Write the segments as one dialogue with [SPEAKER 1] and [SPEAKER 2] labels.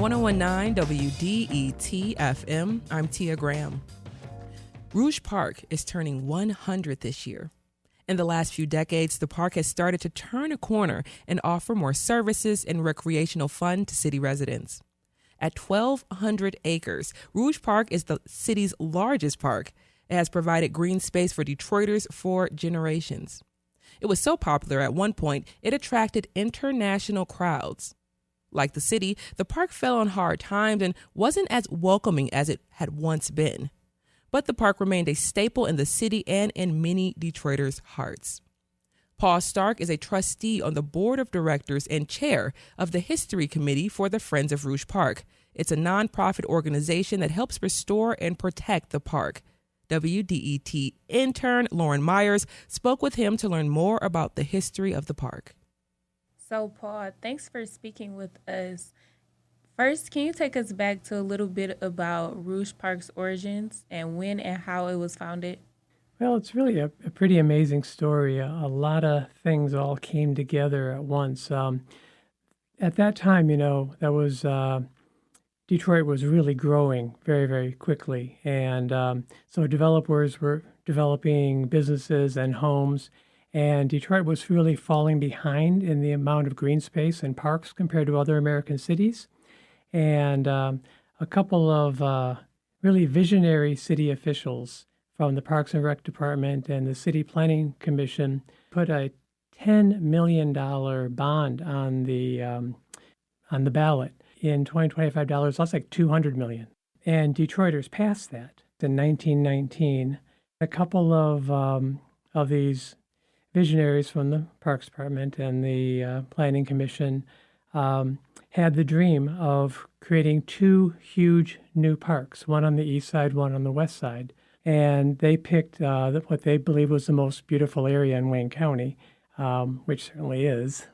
[SPEAKER 1] 1019 WDET FM. I'm Tia Graham. Rouge Park is turning 100 this year. In the last few decades, the park has started to turn a corner and offer more services and recreational fun to city residents. At 1,200 acres, Rouge Park is the city's largest park. It has provided green space for Detroiters for generations. It was so popular at one point, it attracted international crowds. Like the city, the park fell on hard times and wasn't as welcoming as it had once been. But the park remained a staple in the city and in many Detroiters' hearts. Paul Stark is a trustee on the board of directors and chair of the History Committee for the Friends of Rouge Park. It's a nonprofit organization that helps restore and protect the park. WDET Intern Lauren Myers spoke with him to learn more about the history of the park.
[SPEAKER 2] So, Paul, thanks for speaking with us. First, can you take us back to a little bit about Rouge Park's origins and when and how it was founded?
[SPEAKER 3] Well, it's really a pretty amazing story. A lot of things all came together at once. At that time, that was Detroit was really growing very, very quickly. And so developers were developing businesses and homes. And Detroit was really falling behind in the amount of green space and parks compared to other American cities. And a couple of really visionary city officials from the Parks and Rec Department and the City Planning Commission put a $10 million bond on the ballot. In $25, that's like $200 million. And Detroiters passed that in 1919. A couple of these visionaries from the Parks Department and the Planning Commission had the dream of creating two huge new parks, one on the east side, one on the west side. And they picked what they believe was the most beautiful area in Wayne County, which certainly is,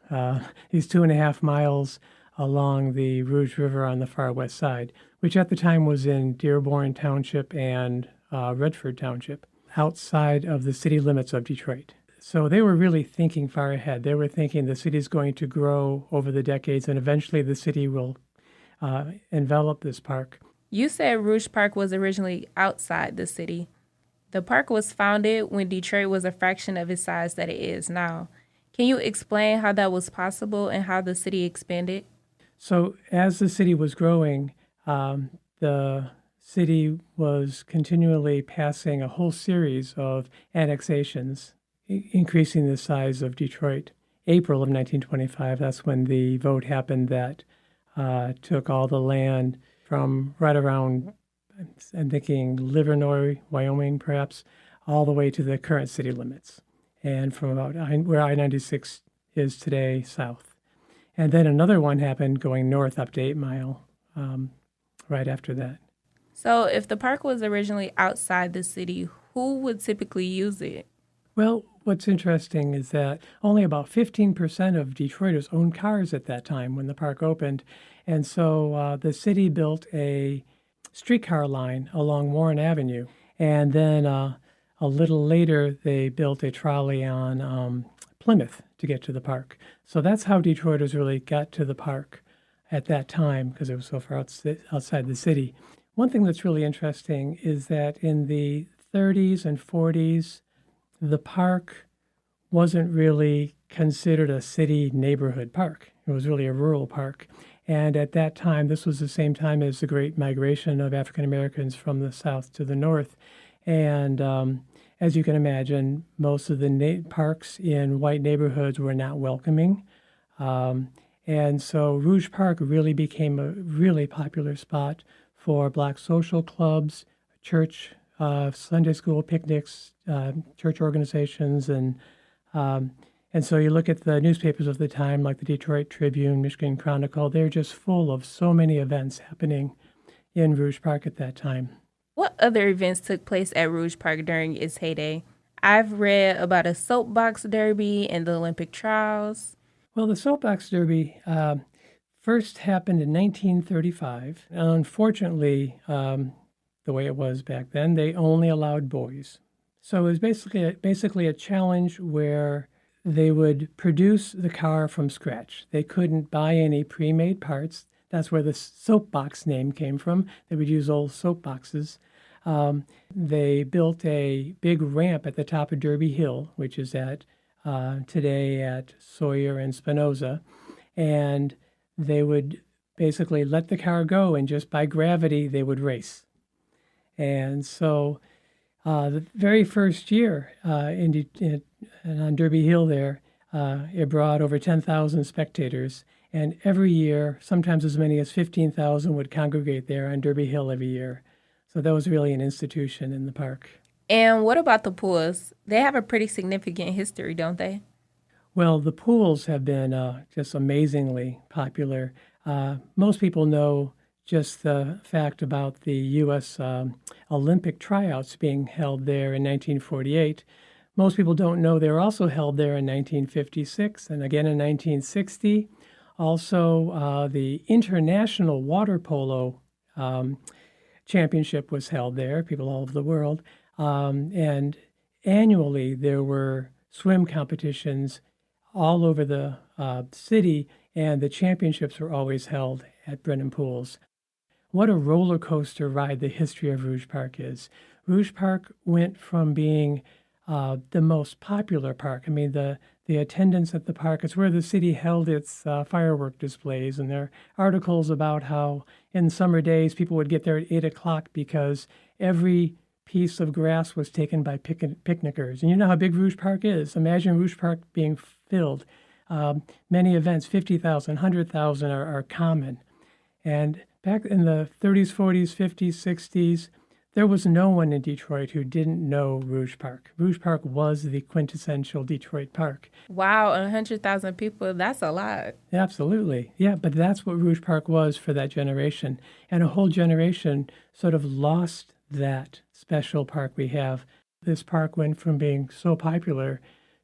[SPEAKER 3] these 2.5 miles along the Rouge River on the far west side, which at the time was in Dearborn Township and Redford Township, outside of the city limits of Detroit. So they were really thinking far ahead. They were thinking the city is going to grow over the decades, and eventually the city will envelop this park.
[SPEAKER 2] You said Rouge Park was originally outside the city. The park was founded when Detroit was a fraction of its size that it is now. Can you explain how that was possible and how the city expanded?
[SPEAKER 3] So as the city was growing, the city was continually passing a whole series of annexations, increasing the size of Detroit. April of 1925, that's when the vote happened that took all the land from right around, I'm thinking Livernois, Wyoming, perhaps, all the way to the current city limits, and from about where I-96 is today, south. And then another one happened going north up to 8 Mile right after that.
[SPEAKER 2] So if the park was originally outside the city, who would typically use it?
[SPEAKER 3] Well, what's interesting is that only about 15% of Detroiters owned cars at that time when the park opened. And so the city built a streetcar line along Warren Avenue. And then a little later, they built a trolley on Plymouth to get to the park. So that's how Detroiters really got to the park at that time, because it was so far outside the city. One thing that's really interesting is that in the 30s and 40s, the park wasn't really considered a city neighborhood park. It was really a rural park. And at that time, this was the same time as the Great Migration of African Americans from the south to the north. And as you can imagine, most of the parks in white neighborhoods were not welcoming. And so Rouge Park really became a really popular spot for Black social clubs, church, Sunday school picnics, church organizations, and so you look at the newspapers of the time, like the Detroit Tribune, Michigan Chronicle, they're just full of so many events happening in Rouge Park at that time.
[SPEAKER 2] What other events took place at Rouge Park during its heyday? I've read about a soapbox derby and the Olympic trials.
[SPEAKER 3] Well, the soapbox derby first happened in 1935. And unfortunately, the way it was back then, they only allowed boys. So it was basically a challenge where they would produce the car from scratch. They couldn't buy any pre-made parts. That's where the soapbox name came from. They would use old soapboxes. They built a big ramp at the top of Derby Hill, which is at today at Sawyer and Spinoza, and they would basically let the car go, and just by gravity they would race. And so the very first year on Derby Hill there, it brought over 10,000 spectators, and every year, sometimes as many as 15,000 would congregate there on Derby Hill every year. So that was really an institution in the park.
[SPEAKER 2] And what about the pools? They have a pretty significant history, don't they?
[SPEAKER 3] Well, the pools have been just amazingly popular. Most people know just the fact about the U.S. Olympic tryouts being held there in 1948. Most people don't know they were also held there in 1956 and again in 1960. Also, the International Water Polo Championship was held there, people all over the world. And annually, there were swim competitions all over the city, and the championships were always held at Brennan Pools. What a roller coaster ride the history of Rouge Park is. Rouge Park went from being the most popular park. I mean, the attendance at the park is where the city held its firework displays, and there are articles about how in summer days people would get there at 8 o'clock because every piece of grass was taken by picnickers. And you know how big Rouge Park is. Imagine Rouge Park being filled. Many events, 50,000, 100,000 are common. And back in the 30s, 40s, 50s, 60s, there was no one in Detroit who didn't know Rouge Park. Rouge Park was the quintessential Detroit park.
[SPEAKER 2] Wow, 100,000 people, that's a lot.
[SPEAKER 3] Absolutely. Yeah, but that's what Rouge Park was for that generation. And a whole generation sort of lost that special park we have. This park went from being so popular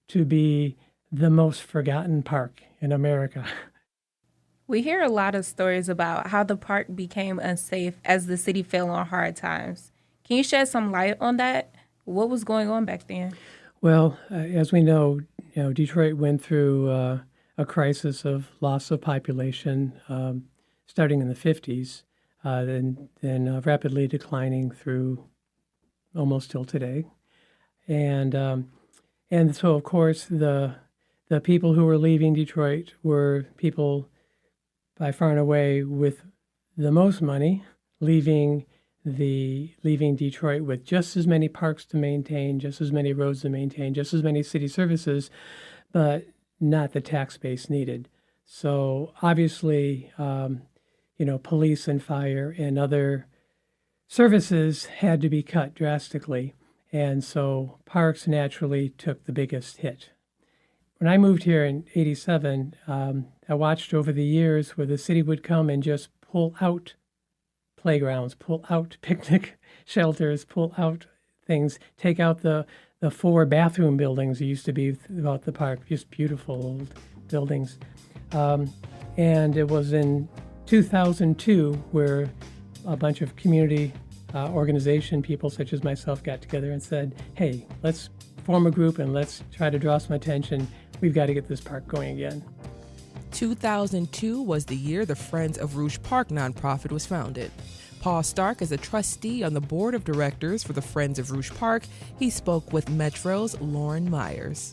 [SPEAKER 3] to be the most forgotten park in America.
[SPEAKER 2] We hear a lot of stories about how the park became unsafe as the city fell on hard times. Can you shed some light on that? What was going on back then?
[SPEAKER 3] Well, as we know, Detroit went through a crisis of loss of population starting in the 50s, then rapidly declining through almost till today. And so, of course, the people who were leaving Detroit were people by far and away with the most money, leaving Detroit with just as many parks to maintain, just as many roads to maintain, just as many city services, but not the tax base needed. So obviously, police and fire and other services had to be cut drastically. And so parks naturally took the biggest hit. When I moved here in 87, I watched over the years where the city would come and just pull out playgrounds, pull out picnic shelters, pull out things, take out the 4 bathroom buildings that used to be throughout the park, just beautiful old buildings. And it was in 2002 where a bunch of community organization people such as myself got together and said, hey, let's form a group and let's try to draw some attention. We've got to get this park going again.
[SPEAKER 1] 2002 was the year the Friends of Rouge Park nonprofit was founded. Paul Stark is a trustee on the board of directors for the Friends of Rouge Park. He spoke with Metro's Lauren Myers.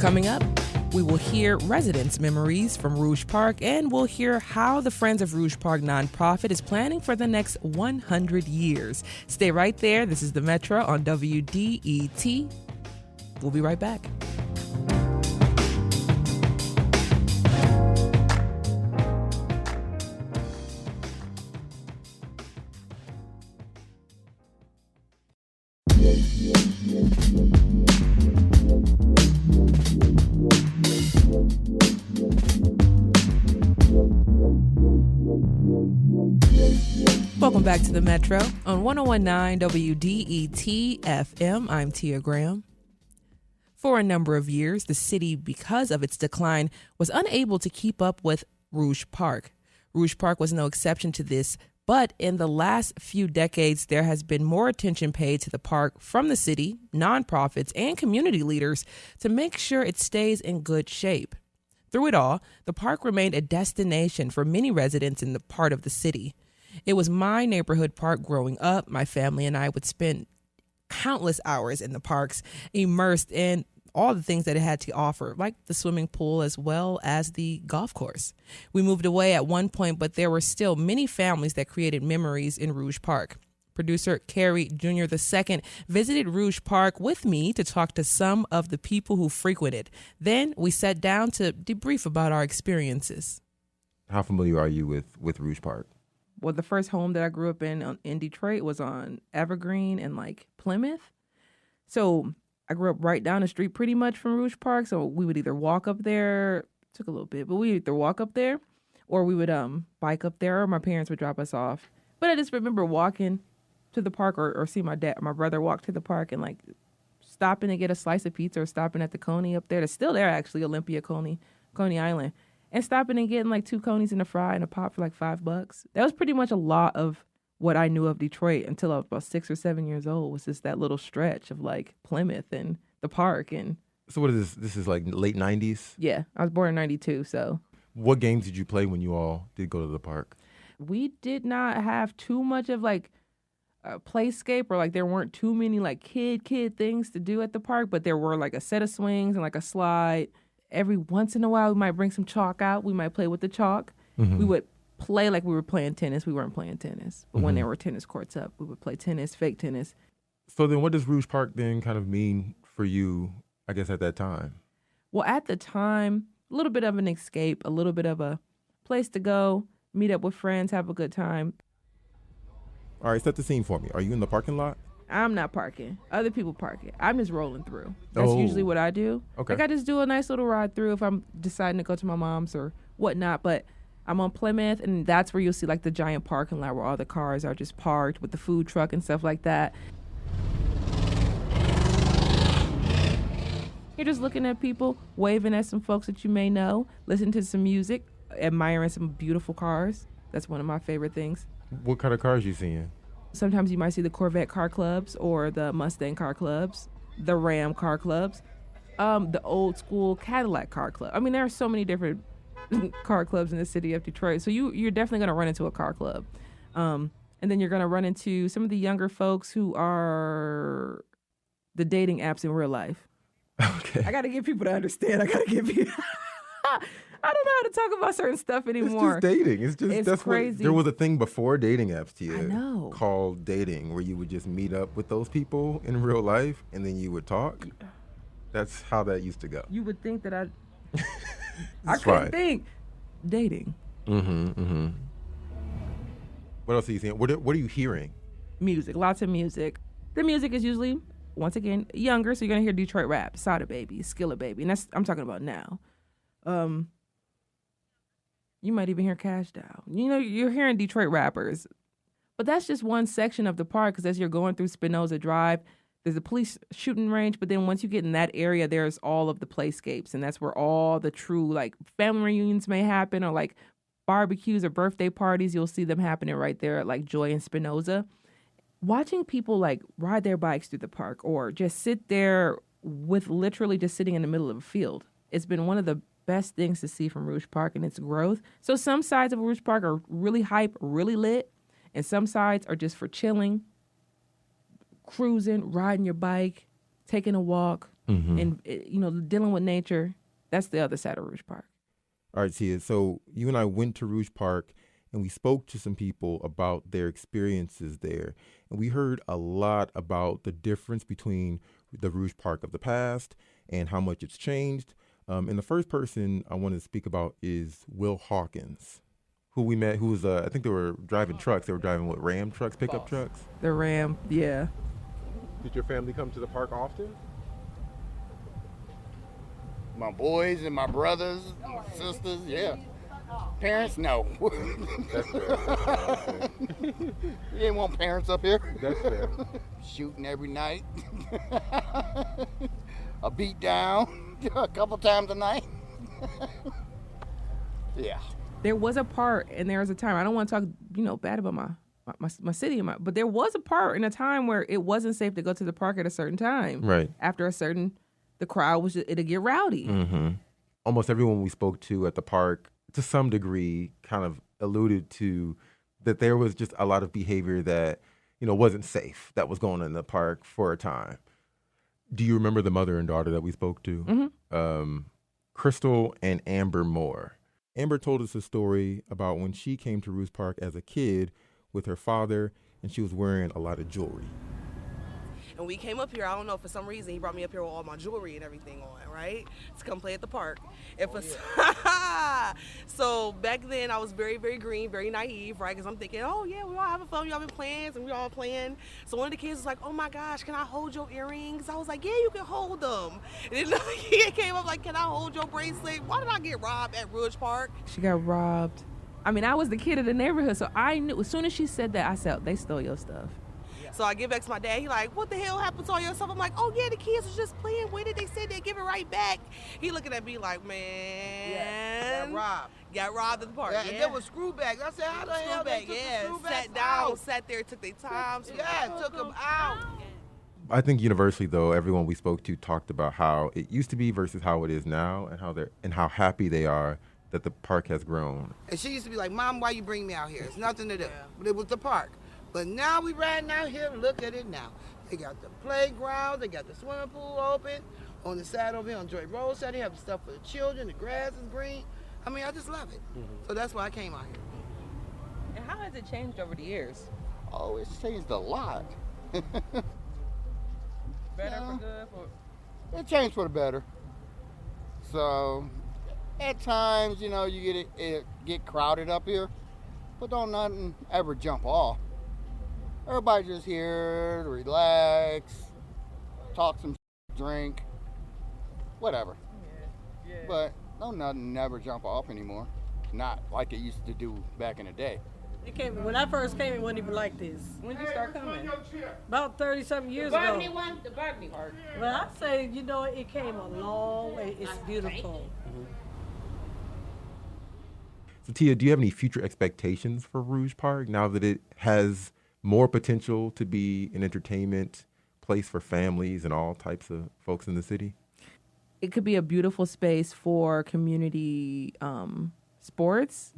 [SPEAKER 1] Coming up, we will hear residents' memories from Rouge Park, and we'll hear how the Friends of Rouge Park nonprofit is planning for the next 100 years. Stay right there. This is the Metro on WDET. We'll be right back. Welcome back to the Metro on 101.9 WDET FM. I'm Tia Graham. For a number of years, the city, because of its decline, was unable to keep up with Rouge Park. Rouge Park was no exception to this But in the last few decades, there has been more attention paid to the park from the city, nonprofits, and community leaders to make sure it stays in good shape. Through it all, the park remained a destination for many residents in the part of the city. It was my neighborhood park growing up. My family and I would spend countless hours in the parks, immersed in all the things that it had to offer, like the swimming pool as well as the golf course. We moved away at one point, but there were still many families that created memories in Rouge Park. Producer Cary Jr. II visited Rouge Park with me to talk to some of the people who frequented. Then we sat down to debrief about our experiences.
[SPEAKER 4] How familiar are you with Rouge Park?
[SPEAKER 1] Well, the first home that I grew up in Detroit was on Evergreen and Plymouth. So I grew up right down the street pretty much from Rouge Park. So we would either walk up there, took a little bit, but we would either walk up there or we would bike up there, or my parents would drop us off. But I just remember walking to the park or see my brother walk to the park and stopping to get a slice of pizza or stopping at the Coney up there. That's still there actually, Olympia Coney Island. And stopping and getting 2 conies and a fry and a pop for $5. That was pretty much a lot of what I knew of Detroit until I was about 6 or 7 years old, was just that little stretch of Plymouth and the park. And
[SPEAKER 4] so what is this? This is late 90s?
[SPEAKER 1] Yeah, I was born in 92, so.
[SPEAKER 4] What games did you play when you all did go to the park?
[SPEAKER 1] We did not have too much of a playscape, or there weren't too many kid things to do at the park, but there were a set of swings and a slide. Every once in a while we might bring some chalk out. We might play with the chalk. Mm-hmm. We would play like we were playing tennis. We weren't playing tennis. But when there were tennis courts up, we would play tennis, fake tennis.
[SPEAKER 4] So then what does Rouge Park then kind of mean for you, I guess, at that time?
[SPEAKER 1] Well, at the time, a little bit of an escape, a little bit of a place to go, meet up with friends, have a good time.
[SPEAKER 4] All right, set the scene for me. Are you in the parking lot?
[SPEAKER 1] I'm not parking. Other people parking. I'm just rolling through. That's usually what I do.
[SPEAKER 4] Okay.
[SPEAKER 1] I just do a nice little ride through if I'm deciding to go to my mom's or whatnot. But I'm on Plymouth, and that's where you'll see the giant parking lot where all the cars are just parked with the food truck and stuff like that. You're just looking at people, waving at some folks that you may know, listening to some music, admiring some beautiful cars. That's one of my favorite things.
[SPEAKER 4] What kind of cars you seeing?
[SPEAKER 1] Sometimes you might see the Corvette car clubs or the Mustang car clubs, the Ram car clubs, the old school Cadillac car club. I mean, there are so many different car clubs in the city of Detroit. So you're definitely going to run into a car club. And then you're going to run into some of the younger folks who are the dating apps in real life.
[SPEAKER 4] Okay.
[SPEAKER 1] I got to get people to understand. I got to get people... I don't know how to talk about certain stuff anymore.
[SPEAKER 4] It's just dating. That's
[SPEAKER 1] crazy.
[SPEAKER 4] There was a thing before dating apps, Tia.
[SPEAKER 1] I know.
[SPEAKER 4] Called dating, where you would just meet up with those people in real life and then you would talk. That's how that used to go.
[SPEAKER 1] You would think that I couldn't think. Dating.
[SPEAKER 4] Mm-hmm. What else are you seeing? What are you hearing?
[SPEAKER 1] Music. Lots of music. The music is usually, once again, younger, so you're going to hear Detroit rap, Sada Baby, Skilla Baby, and I'm talking about now. You might even hear Cash Doll. You're hearing Detroit rappers. But that's just one section of the park, because as you're going through Spinoza Drive, there's a police shooting range, but then once you get in that area, there's all of the playscapes, and that's where all the true, family reunions may happen, or, barbecues or birthday parties. You'll see them happening right there at, Joy and Spinoza. Watching people, ride their bikes through the park or just sit there with literally just sitting in the middle of a field. It's been one of the best things to see from Rouge Park and its growth. So some sides of Rouge Park are really hype, really lit, and some sides are just for chilling, cruising, riding your bike, taking a walk, and dealing with nature. That's the other side of Rouge Park.
[SPEAKER 4] All right, Tia. So you and I went to Rouge Park and we spoke to some people about their experiences there. And we heard a lot about the difference between the Rouge Park of the past and how much it's changed. And the first person I wanted to speak about is Will Hawkins, who we met, who was, I think they were driving trucks. They were driving, Ram trucks, pickup trucks?
[SPEAKER 1] The Ram, yeah.
[SPEAKER 4] Did your family come to the park often?
[SPEAKER 5] My boys and my brothers, my sisters, yeah. Parents, no.
[SPEAKER 4] That's fair.
[SPEAKER 5] You ain't want parents up here.
[SPEAKER 4] That's fair.
[SPEAKER 5] Shooting every night. A beat down a couple times a night. Yeah.
[SPEAKER 1] There was a part and there was a time, I don't want to talk bad about my city. But there was a part in a time where it wasn't safe to go to the park at a certain time.
[SPEAKER 4] Right.
[SPEAKER 1] After the crowd it'd get rowdy.
[SPEAKER 4] Mm-hmm. Almost everyone we spoke to at the park, to some degree, kind of alluded to that there was just a lot of behavior that, wasn't safe that was going on in the park for a time. Do you remember the mother and daughter that we spoke to?
[SPEAKER 1] Mm-hmm.
[SPEAKER 4] Crystal and Amber Moore. Amber told us a story about when she came to Rouge Park as a kid with her father, and she was wearing a lot of jewelry.
[SPEAKER 6] And we came up here, I don't know, for some reason, he brought me up here with all my jewelry and everything on, right? To come play at the park. So back then, I was very, very green, very naive, right? Because I'm thinking, oh, yeah, we all having fun. We all been playing, and we all playing. So one of the kids was like, oh, my gosh, can I hold your earrings? I was like, yeah, you can hold them. And then he came up like, can I hold your bracelet? Why did I get robbed at Rouge Park?
[SPEAKER 1] She got robbed. I mean, I was the kid of the neighborhood, so I knew. As soon as she said that, I said, they stole your stuff.
[SPEAKER 6] So I give back to my dad. He like, what the hell happened to all your stuff? I'm like, oh yeah, the kids was just playing with it. They said they'd give it right back. He looking at me like, man. Got robbed at the park.
[SPEAKER 7] And there was screw bags. I said, how the hell they took the screw bags
[SPEAKER 6] sat down,
[SPEAKER 7] out?
[SPEAKER 6] sat there, took their time.
[SPEAKER 7] Took them out.
[SPEAKER 4] I think universally, though, everyone we spoke to talked about how it used to be versus how it is now, and how happy they are that the park has grown.
[SPEAKER 7] And she used to be like, Mom, why you bring me out here? It's nothing to do. But it was the park. But now we riding out here, look at it now. They got the playground, they got the swimming pool open. On the side over here on Joy Road side, they have the stuff for the children, the grass is green. I mean, I just love it. Mm-hmm. So that's why I came out here.
[SPEAKER 1] And how has it changed over the years?
[SPEAKER 5] Oh, it's changed a lot.
[SPEAKER 1] Better for good?
[SPEAKER 5] It changed for the better. So at times, you get it get crowded up here, but don't nothing ever jump off. Everybody just here to relax, talk some drink, whatever. Yeah. But nothing never jump off anymore. Not like it used to do back in the day.
[SPEAKER 8] When I first came, it wasn't even like this.
[SPEAKER 1] When did you start coming?
[SPEAKER 8] About 30-something years ago.
[SPEAKER 1] The Burgundy part.
[SPEAKER 8] Well, I say, it came a long way. It's beautiful.
[SPEAKER 4] Mm-hmm. So, Tia, do you have any future expectations for Rouge Park now that it has more potential to be an entertainment place for families and all types of folks in the city?
[SPEAKER 1] It could be a beautiful space for community sports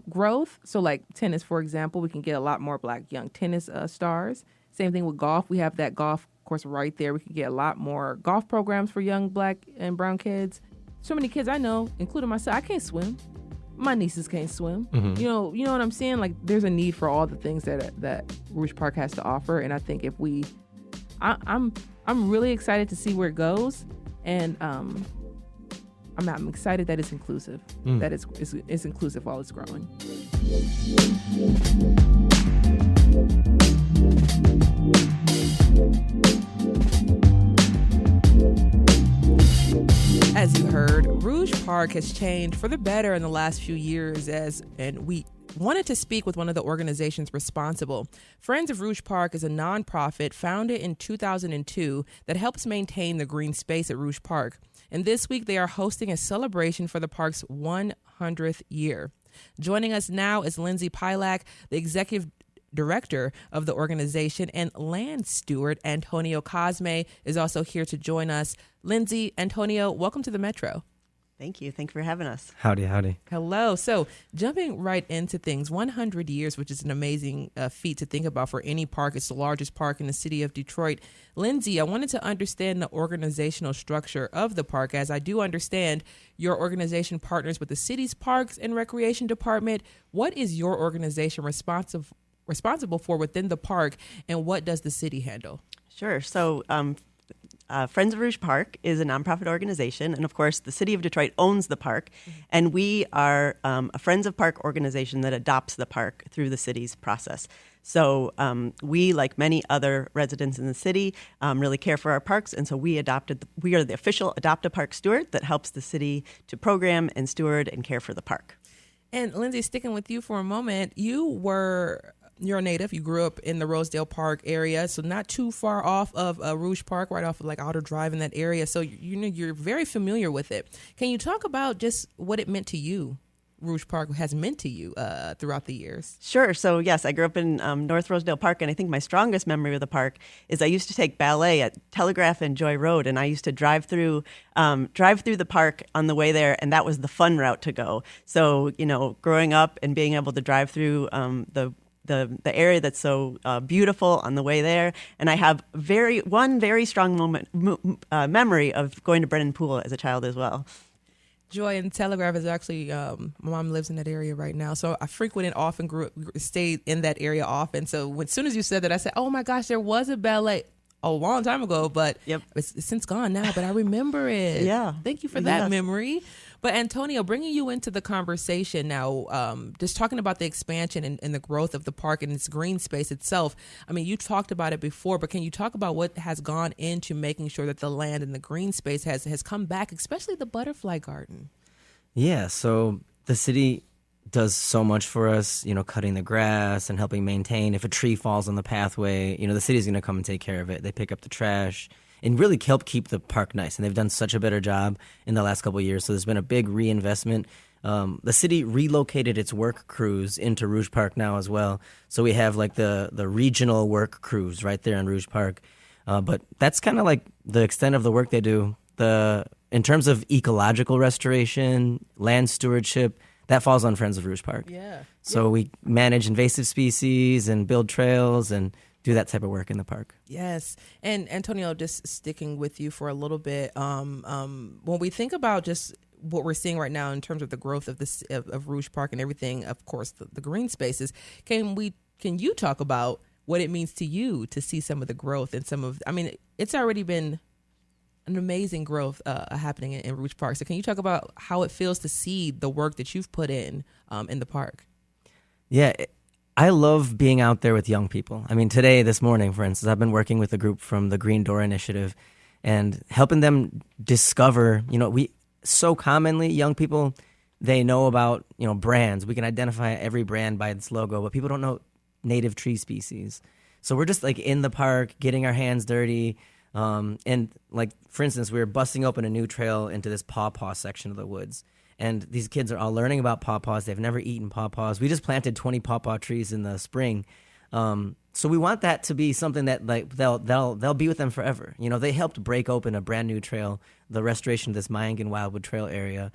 [SPEAKER 1] growth. So like tennis, for example, we can get a lot more Black young tennis stars. Same thing with golf. We have that golf course right there. We can get a lot more golf programs for young Black and brown kids. So many kids I know, including myself, I can't swim. My nieces can't swim. Mm-hmm. You know what I'm saying? Like, there's a need for all the things that Rouge Park has to offer, and I think if I'm really excited to see where it goes, and I'm excited that it's inclusive, that it's inclusive while it's growing. As you heard, Rouge Park has changed for the better in the last few years, and we wanted to speak with one of the organizations responsible. Friends of Rouge Park is a nonprofit founded in 2002 that helps maintain the green space at Rouge Park. And this week they are hosting a celebration for the park's 100th year. Joining us now is Lindsay Pielack, the executive director of the organization, and land steward Antonio Cosme is also here to join us. Lindsay, Antonio, welcome to the Metro.
[SPEAKER 9] Thank you. Thank you for having us.
[SPEAKER 10] Howdy.
[SPEAKER 1] Hello. So jumping right into things, 100 years, which is an amazing feat to think about for any park. It's the largest park in the city of Detroit. Lindsay, I wanted to understand the organizational structure of the park, as I do understand your organization partners with the city's Parks and Recreation Department. What is your organization responsible for within the park, and what does the city handle?
[SPEAKER 9] Sure. So Friends of Rouge Park is a nonprofit organization, and of course the city of Detroit owns the park, and we are a Friends of Park organization that adopts the park through the city's process. So we, like many other residents in the city, really care for our parks, and so we are the official Adopt a Park steward that helps the city to program and steward and care for the park.
[SPEAKER 1] And Lindsay, sticking with you for a moment, you're a native. You grew up in the Rosedale Park area, so not too far off of Rouge Park, right off of like Outer Drive in that area. So you're very familiar with it. Can you talk about just what it meant to you? Rouge Park has meant to you throughout the years.
[SPEAKER 9] Sure. So yes, I grew up in North Rosedale Park, and I think my strongest memory of the park is I used to take ballet at Telegraph and Joy Road, and I used to drive through the park on the way there, and that was the fun route to go. So growing up and being able to drive through the area that's so beautiful on the way there, and I have one very strong memory of going to Brennan Pool as a child as well.
[SPEAKER 1] Joy and Telegraph is actually, my mom lives in that area right now. So I frequented often, stayed in that area often. So as soon as you said that, I said, oh my gosh, there was a ballet a long time ago, but it's since gone now, but I remember it.
[SPEAKER 9] Yeah.
[SPEAKER 1] Thank you for that memory. But Antonio, bringing you into the conversation now, just talking about the expansion and the growth of the park and its green space itself. I mean, you talked about it before, but can you talk about what has gone into making sure that the land and the green space has come back, especially the butterfly garden?
[SPEAKER 10] Yeah, so the city does so much for us, cutting the grass and helping maintain. If a tree falls on the pathway, the city's going to come and take care of it. They pick up the trash and really help keep the park nice. And they've done such a better job in the last couple of years. So there's been a big reinvestment. The city relocated its work crews into Rouge Park now as well. So we have like the regional work crews right there in Rouge Park. But that's kind of like the extent of the work they do. In terms of ecological restoration, land stewardship, that falls on Friends of Rouge Park.
[SPEAKER 1] Yeah.
[SPEAKER 10] So we manage invasive species and build trails and do that type of work in the park.
[SPEAKER 1] Yes. And Antonio, just sticking with you for a little bit, when we think about just what we're seeing right now in terms of the growth of Rouge Park and everything, of course, the green spaces, can you talk about what it means to you to see some of the growth and it's already been an amazing growth happening in Rouge Park. So can you talk about how it feels to see the work that you've put in the park?
[SPEAKER 10] Yeah, I love being out there with young people. I mean, this morning, for instance, I've been working with a group from the Green Door Initiative and helping them discover, so commonly young people, they know about, brands. We can identify every brand by its logo, but people don't know native tree species. So we're just like in the park, getting our hands dirty. And like, for instance, we were busting open a new trail into this pawpaw section of the woods. And these kids are all learning about pawpaws. They've never eaten pawpaws. We just planted 20 pawpaw trees in the spring. So we want that to be something that like they'll be with them forever. They helped break open a brand new trail, the restoration of this Mayangan Wildwood Trail area.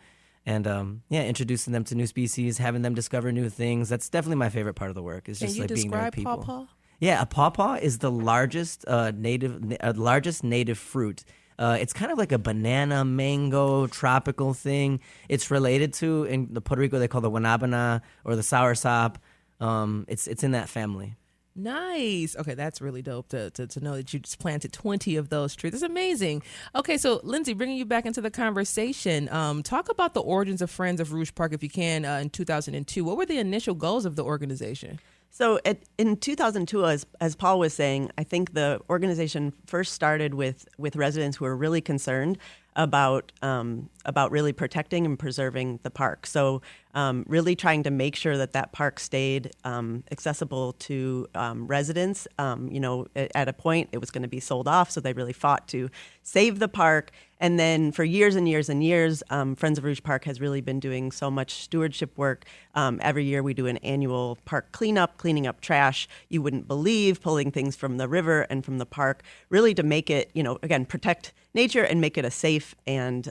[SPEAKER 10] And introducing them to new species, having them discover new things. That's definitely my favorite part of the work. Is just like being there with people. Can you describe pawpaw? Yeah, a pawpaw is the largest native fruit. It's kind of like a banana, mango, tropical thing. It's related to, in the Puerto Rico, they call the guanabana or the soursop. It's in that family.
[SPEAKER 1] Nice. Okay, that's really dope to know that you just planted 20 of those trees. That's amazing. Okay, so Lindsay, bringing you back into the conversation, talk about the origins of Friends of Rouge Park, if you can, in 2002. What were the initial goals of the organization?
[SPEAKER 9] So in 2002, as Paul was saying, I think the organization first started with residents who were really concerned about really protecting and preserving the park. So really trying to make sure that park stayed accessible to residents. At a point it was going to be sold off, so they really fought to save the park. And then for years and years and years, Friends of Rouge Park has really been doing so much stewardship work. Every year we do an annual park cleanup, cleaning up trash you wouldn't believe, pulling things from the river and from the park, really to make it, again, protect nature and make it a safe and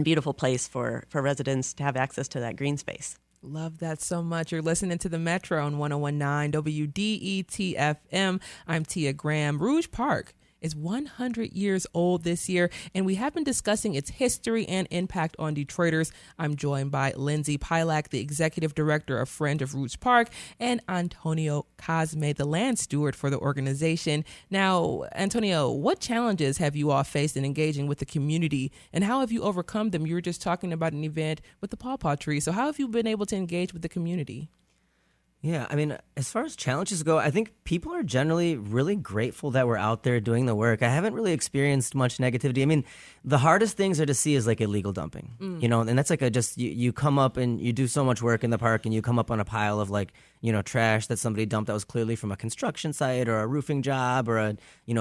[SPEAKER 9] beautiful place for residents to have access to that green space.
[SPEAKER 1] Love that so much. You're listening to The Metro on 101.9 WDET FM. I'm Tia Graham. Rouge Park is 100 years old this year, and we have been discussing its history and impact on Detroiters. I'm joined by Lindsay Pielack, the executive director of Friends of Rouge Park, and Antonio Cosme, the land steward for the organization. Now, Antonio, what challenges have you all faced in engaging with the community, and how have you overcome them? You were just talking about an event with the pawpaw tree, so how have you been able to engage with the community?
[SPEAKER 10] Yeah, I mean, as far as challenges go, I think people are generally really grateful that we're out there doing the work. I haven't really experienced much negativity. I mean, the hardest things are to see is like illegal dumping, and that's like you come up and you do so much work in the park and you come up on a pile of like, trash that somebody dumped that was clearly from a construction site or a roofing job or a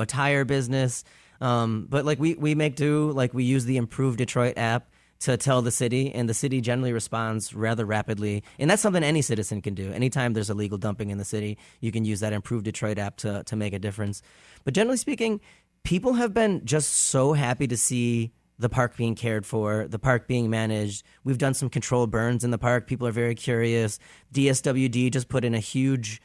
[SPEAKER 10] tire business. But like we make do, like we use the Improved Detroit app to tell the city, and the city generally responds rather rapidly. And that's something any citizen can do. Anytime there's illegal dumping in the city, you can use that Improve Detroit app to make a difference. But generally speaking, people have been just so happy to see the park being cared for, the park being managed. We've done some controlled burns in the park. People are very curious. DSWD just put in a huge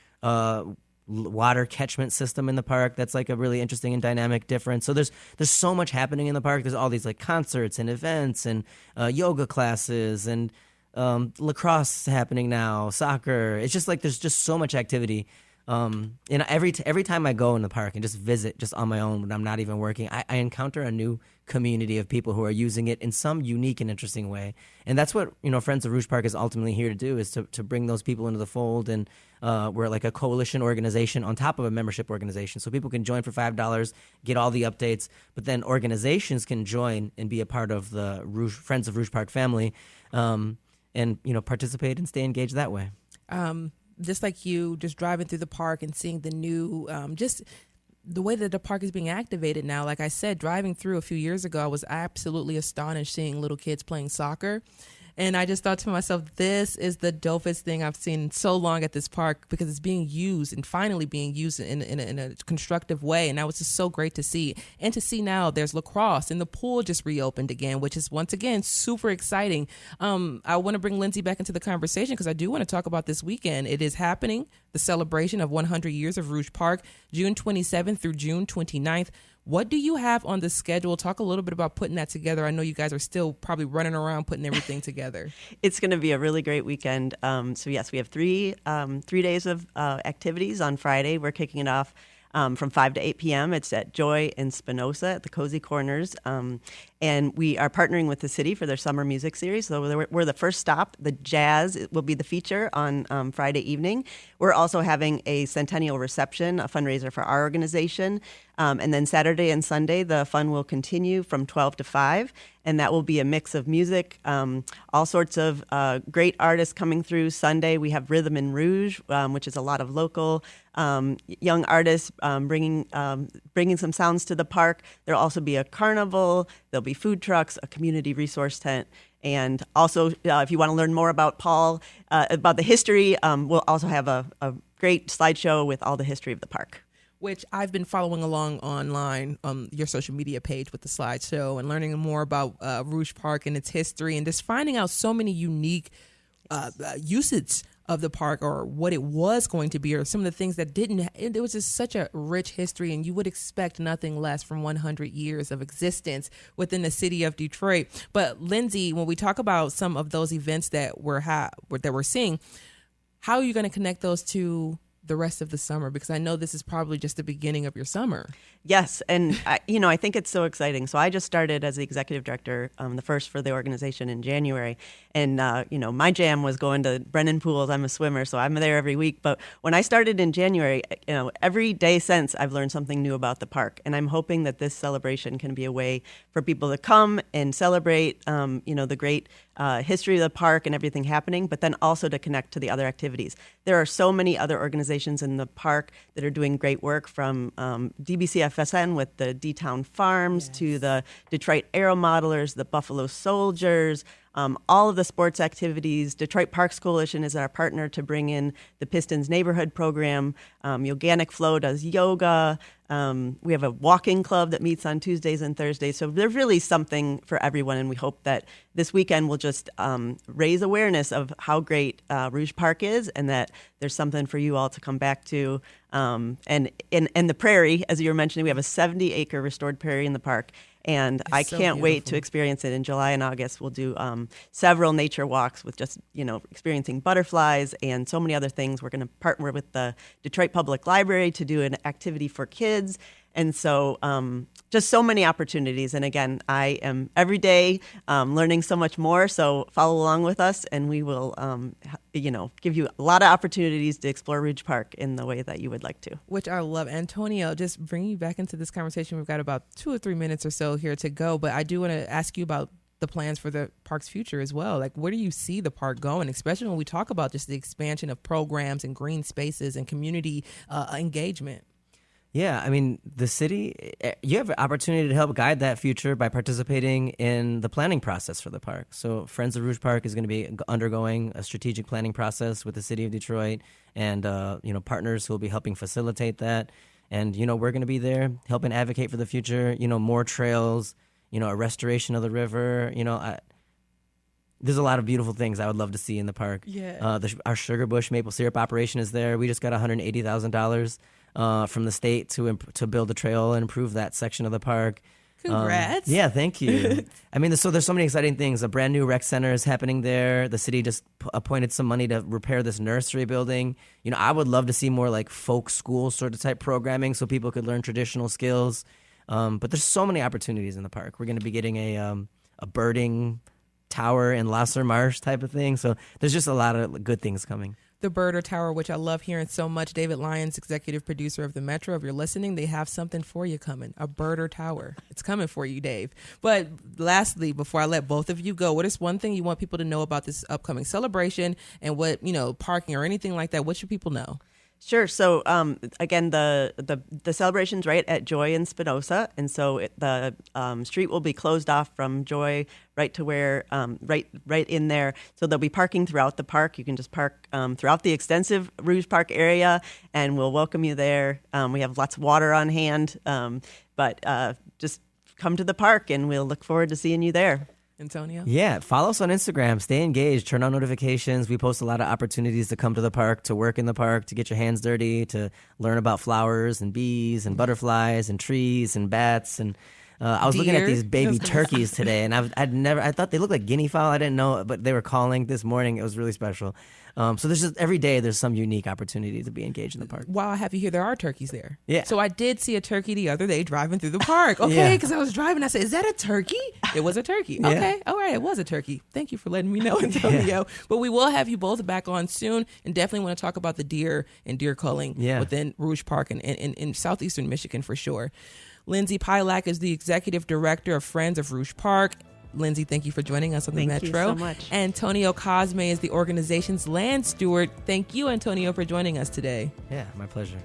[SPEAKER 10] water catchment system in the park. That's like a really interesting and dynamic difference. So there's so much happening in the park. There's all these like concerts and events and yoga classes and lacrosse happening now, soccer. It's just like there's just so much activity. And every time I go in the park and just visit just on my own when I'm not even working, I encounter a new community of people who are using it in some unique and interesting way. And that's what, Friends of Rouge Park is ultimately here to do, is to bring those people into the fold. And we're like a coalition organization on top of a membership organization. So people can join for $5, get all the updates, but then organizations can join and be a part of the Friends of Rouge Park family, and participate and stay engaged that way.
[SPEAKER 1] Just like you, just driving through the park and seeing the new, just the way that the park is being activated now. Like I said, driving through a few years ago, I was absolutely astonished seeing little kids playing soccer. And I just thought to myself, this is the dopest thing I've seen in so long at this park, because it's being used and finally being used in a constructive way. And that was just so great to see. And to see now there's lacrosse and the pool just reopened again, which is once again super exciting. I want to bring Lindsay back into the conversation because I do want to talk about this weekend. It is happening, the celebration of 100 years of Rouge Park, June 27th through June 29th. What do you have on the schedule? Talk a little bit about putting that together. I know you guys are still probably running around putting everything together.
[SPEAKER 9] It's going to be a really great weekend. So yes, we have three days of activities. On Friday, we're kicking it off from 5 to 8 p.m. It's at Joy and Spinoza at the Cozy Corners. And we are partnering with the city for their summer music series. So we're the first stop. The jazz will be the feature on Friday evening. We're also having a centennial reception, a fundraiser for our organization. And then Saturday and Sunday, the fun will continue from 12 to 5. And that will be a mix of music, all sorts of great artists coming through. Sunday, we have Rhythm and Rouge, which is a lot of local young artists bringing some sounds to the park. There'll also be a carnival. There'll be food trucks, a community resource tent. And also, if you want to learn more about Paul, about the history, we'll also have a great slideshow with all the history of the park,
[SPEAKER 1] which I've been following along online on your social media page with the slideshow and learning more about Rouge Park and its history, and just finding out so many unique usages of the park, or what it was going to be, or some of the things that didn't. It was just such a rich history, and you would expect nothing less from 100 years of existence within the city of Detroit. But Lindsay, when we talk about some of those events that we're seeing, how are you going to connect those to the rest of the summer? Because I know this is probably just the beginning of your summer.
[SPEAKER 9] Yes, and I think it's so exciting. So I just started as the executive director, the first for the organization in January, and my jam was going to Brennan Pools. I'm a swimmer, so I'm there every week. But when I started in January, every day since, I've learned something new about the park, and I'm hoping that this celebration can be a way for people to come and celebrate, the great history of the park and everything happening, but then also to connect to the other activities. There are so many other organizations in the park that are doing great work, from DBCFSN with the D-Town Farms, yes, to the Detroit Aero Modelers, the Buffalo Soldiers, all of the sports activities. Detroit Parks Coalition is our partner to bring in the Pistons Neighborhood Program. Yoganic Flow does yoga. We have a walking club that meets on Tuesdays and Thursdays. So there's really something for everyone, and we hope that this weekend will just raise awareness of how great Rouge Park is, and that there's something for you all to come back to. And the prairie, as you were mentioning, we have a 70-acre restored prairie in the park. And I can't wait to experience it. In July and August, we'll do several nature walks with just, experiencing butterflies and so many other things. We're going to partner with the Detroit Public Library to do an activity for kids. And so just so many opportunities. And again, I am every day learning so much more. So follow along with us, and we will, give you a lot of opportunities to explore Rouge Park in the way that you would like to.
[SPEAKER 1] Which I love. Antonio, just bringing you back into this conversation. We've got about 2 or 3 minutes or so here to go, but I do want to ask you about the plans for the park's future as well. Like, where do you see the park going, especially when we talk about just the expansion of programs and green spaces and community engagement?
[SPEAKER 10] Yeah, I mean, the city, you have an opportunity to help guide that future by participating in the planning process for the park. So Friends of Rouge Park is going to be undergoing a strategic planning process with the city of Detroit and, partners who will be helping facilitate that. And, we're going to be there helping advocate for the future, more trails, a restoration of the river. There's a lot of beautiful things I would love to see in the park.
[SPEAKER 1] Yeah.
[SPEAKER 10] Our sugar bush maple syrup operation is there. We just got $180,000 from the state to build a trail and improve that section of the park.
[SPEAKER 1] Congrats.
[SPEAKER 10] Yeah, thank you. I mean, there's so many exciting things. A brand new rec center is happening there. The city just appointed some money to repair this nursery building. I would love to see more like folk school sort of type programming so people could learn traditional skills. But there's so many opportunities in the park. We're going to be getting a birding tower in Lasser Marsh type of thing. So there's just a lot of good things coming.
[SPEAKER 1] The Birder Tower, which I love hearing so much. David Lyons, executive producer of the Metro. If you're listening, they have something for you coming. A Birder Tower. It's coming for you, Dave. But lastly, before I let both of you go, what is one thing you want people to know about this upcoming celebration and what, parking or anything like that? What should people know?
[SPEAKER 9] Sure. So again, the celebration's right at Joy and Spinoza, and so the street will be closed off from Joy right to where right in there. So there'll be parking throughout the park. You can just park throughout the extensive Rouge Park area, and we'll welcome you there. We have lots of water on hand, but just come to the park, and we'll look forward to seeing you there.
[SPEAKER 1] Antonio?
[SPEAKER 10] Yeah, follow us on Instagram. Stay engaged. Turn on notifications. We post a lot of opportunities to come to the park, to work in the park, to get your hands dirty, to learn about flowers and bees and butterflies and trees and bats. And I was looking at these baby turkeys today, and I thought they looked like guinea fowl. I didn't know, but they were calling this morning. It was really special. So there's just every day there's some unique opportunity to be engaged in the park.
[SPEAKER 1] While I have you here, there are turkeys there.
[SPEAKER 10] Yeah.
[SPEAKER 1] So I did see a turkey the other day driving through the park. Okay, because I was driving. I said, "Is that a turkey?" It was a turkey.
[SPEAKER 10] Yeah.
[SPEAKER 1] Okay, all right, it was a turkey. Thank you for letting me know, Antonio. Yeah. But we will have you both back on soon, and definitely want to talk about the deer and deer culling within Rouge Park and in southeastern Michigan for sure. Lindsay Pielack is the executive director of Friends of Rouge Park. Lindsay, thank you for joining us on the Metro.
[SPEAKER 9] Thank you so much.
[SPEAKER 1] Antonio Cosme is the organization's land steward. Thank you, Antonio, for joining us today.
[SPEAKER 10] Yeah, my pleasure.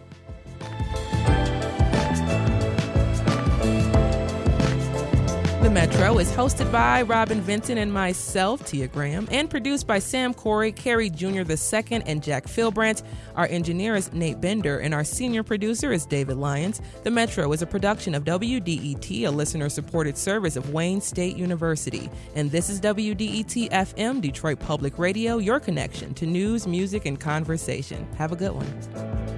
[SPEAKER 1] The Metro is hosted by Robin Vincent and myself, Tia Graham, and produced by Sam Corey, Cary Jr. II, and Jack Philbrandt. Our engineer is Nate Bender, and our senior producer is David Lyons. The Metro is a production of WDET, a listener-supported service of Wayne State University. And this is WDET FM, Detroit Public Radio, your connection to news, music, and conversation. Have a good one.